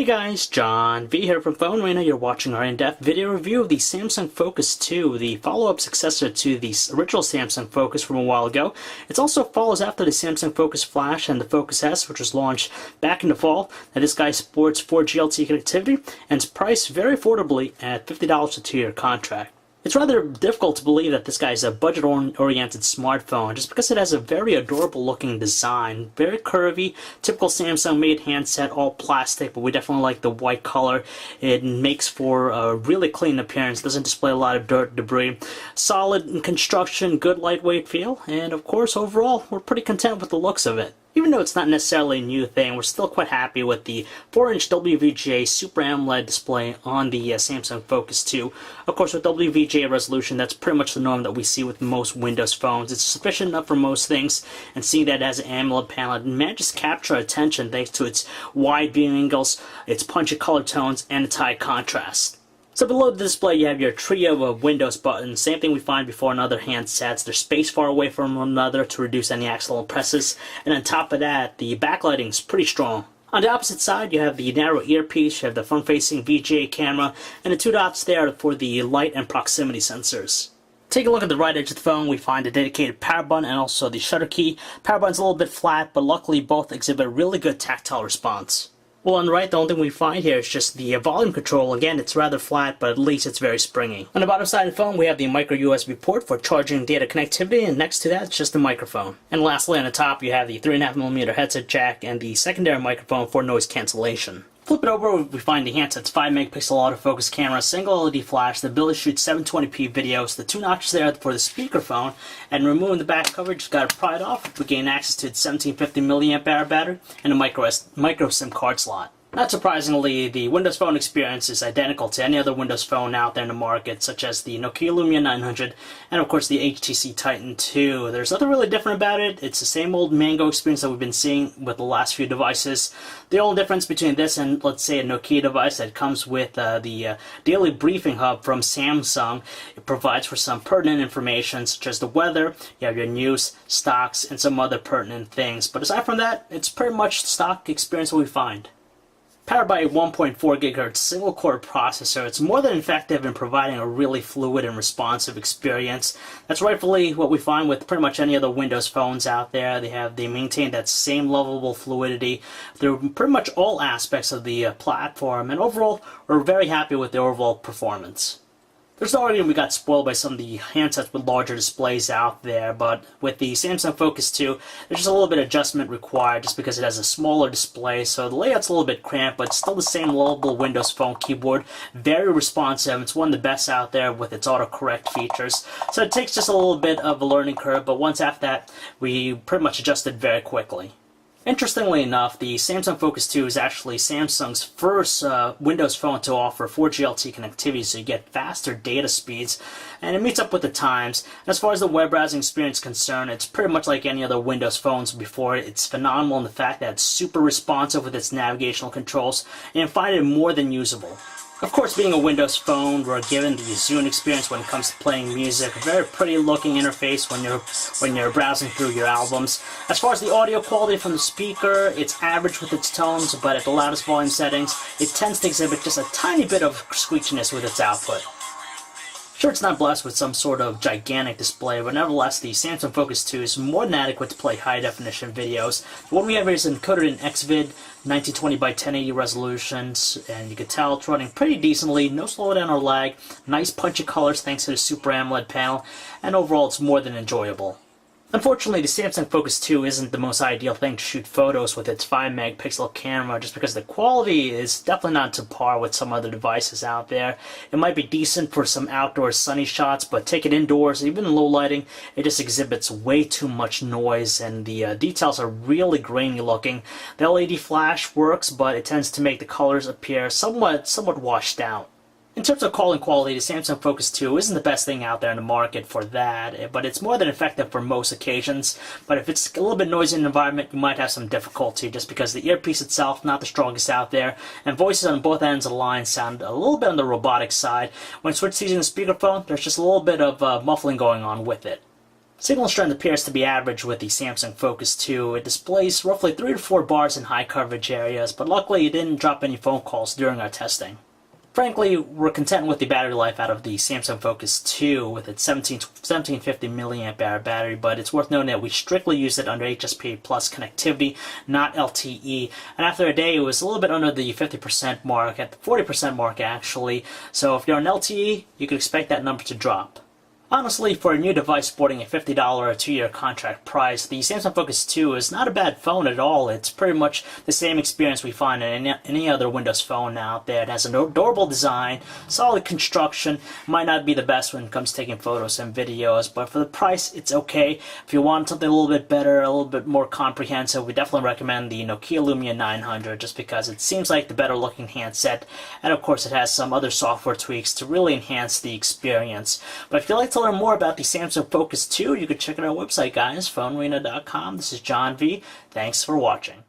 Hey guys, John V here from PhoneArena. You're watching our in-depth video review of the Samsung Focus 2, the follow-up successor to the original Samsung Focus from a while ago. It also follows after the Samsung Focus Flash and the Focus S, which was launched back in the fall. Now this guy sports 4G LTE connectivity and is priced very affordably at $50 a 2-year contract. It's rather difficult to believe that this guy is a budget-oriented smartphone just because it has a very adorable looking design, very curvy, typical Samsung made handset, all plastic, but we definitely like the white color. It makes for a really clean appearance, doesn't display a lot of dirt, debris, solid in construction, good lightweight feel, and of course overall we're pretty content with the looks of it. Even though it's not necessarily a new thing, we're still quite happy with the 4-inch WVGA Super AMOLED display on the Samsung Focus 2. Of course, with WVGA resolution, that's pretty much the norm that we see with most Windows phones. It's sufficient enough for most things, and seeing that it has an AMOLED panel, it manages to capture attention thanks to its wide viewing angles, its punchy color tones, and its high contrast. So below the display you have your trio of Windows buttons, same thing we find before in other handsets. They're spaced far away from one another to reduce any accidental presses, and on top of that the backlighting is pretty strong. On the opposite side you have the narrow earpiece, you have the front-facing VGA camera, and the two dots there for the light and proximity sensors. Take a look at the right edge of the phone, we find a dedicated power button and also the shutter key. Power button's a little bit flat, but luckily both exhibit a really good tactile response. Well, on the right, the only thing we find here is just the volume control. Again, it's rather flat, but at least it's very springy. On the bottom side of the phone, we have the micro USB port for charging data connectivity, and next to that, it's just the microphone. And lastly, on the top, you have the 3.5mm headset jack and the secondary microphone for noise cancellation. Flip it over, we find the handset's 5-megapixel autofocus camera, single LED flash, the ability to shoot 720p videos, the two notches there for the speakerphone, and removing the back cover, just got to pry it off. We gain access to its 1750 mAh battery and a micro SIM card slot. Not surprisingly, the Windows Phone experience is identical to any other Windows Phone out there in the market, such as the Nokia Lumia 900 and of course the HTC Titan 2. There's nothing really different about it. It's the same old Mango experience that we've been seeing with the last few devices. The only difference between this and, let's say, a Nokia device that comes with the Daily Briefing Hub from Samsung, it provides for some pertinent information such as the weather, you have your news, stocks, and some other pertinent things. But aside from that, it's pretty much the stock experience that we find. Powered by a 1.4 GHz single-core processor, it's more than effective in providing a really fluid and responsive experience. That's rightfully what we find with pretty much any other Windows phones out there. They maintain that same lovable fluidity through pretty much all aspects of the platform, and overall, we're very happy with the overall performance. There's no argument we got spoiled by some of the handsets with larger displays out there, but with the Samsung Focus 2, there's just a little bit of adjustment required just because it has a smaller display, so the layout's a little bit cramped, but it's still the same lovable Windows Phone keyboard, very responsive. It's one of the best out there with its autocorrect features, so it takes just a little bit of a learning curve, but once after that, we pretty much adjusted very quickly. Interestingly enough, the Samsung Focus 2 is actually Samsung's first Windows phone to offer 4G LTE connectivity, so you get faster data speeds, and it meets up with the times. As far as the web browsing experience is concerned, it's pretty much like any other Windows phones before. It's phenomenal in the fact that it's super responsive with its navigational controls, and I find it more than usable. Of course, being a Windows phone, we're given the Zune experience when it comes to playing music. A very pretty looking interface when you're browsing through your albums. As far as the audio quality from the speaker, it's average with its tones, but at the loudest volume settings, it tends to exhibit just a tiny bit of squeakiness with its output. Sure, it's not blessed with some sort of gigantic display, but nevertheless, the Samsung Focus 2 is more than adequate to play high-definition videos. What we have here is encoded in XVID, 1920 by 1080 resolutions, and you can tell it's running pretty decently, no slowdown or lag, nice punchy colors thanks to the Super AMOLED panel, and overall it's more than enjoyable. Unfortunately, the Samsung Focus 2 isn't the most ideal thing to shoot photos with its 5-megapixel camera just because the quality is definitely not to par with some other devices out there. It might be decent for some outdoor sunny shots, but take it indoors, even in low lighting, it just exhibits way too much noise and the details are really grainy looking. The LED flash works, but it tends to make the colors appear somewhat washed out. In terms of calling quality, the Samsung Focus 2 isn't the best thing out there in the market for that, but it's more than effective for most occasions. But if it's a little bit noisy in the environment, you might have some difficulty just because the earpiece itself not the strongest out there, and voices on both ends of the line sound a little bit on the robotic side. When switched to using the speakerphone, there's just a little bit of muffling going on with it. Signal strength appears to be average with the Samsung Focus 2. It displays roughly 3 to 4 bars in high coverage areas, but luckily it didn't drop any phone calls during our testing. Frankly, we're content with the battery life out of the Samsung Focus 2 with its 1750 mAh battery, but it's worth noting that we strictly used it under HSPA Plus connectivity, not LTE, and after a day it was a little bit under the 50% mark, at the 40% mark actually, so if you're on LTE, you can expect that number to drop. Honestly, for a new device sporting a $50 or 2-year contract price, the Samsung Focus 2 is not a bad phone at all. It's pretty much the same experience we find in any other Windows phone out there. It has an adorable design, solid construction, might not be the best when it comes to taking photos and videos, but for the price, it's okay. If you want something a little bit better, a little bit more comprehensive, we definitely recommend the Nokia Lumia 900 just because it seems like the better looking handset, and of course it has some other software tweaks to really enhance the experience. But if you'd like to learn more about the Samsung Focus 2, you can check out our website, guys, phonearena.com. This is John V. Thanks for watching.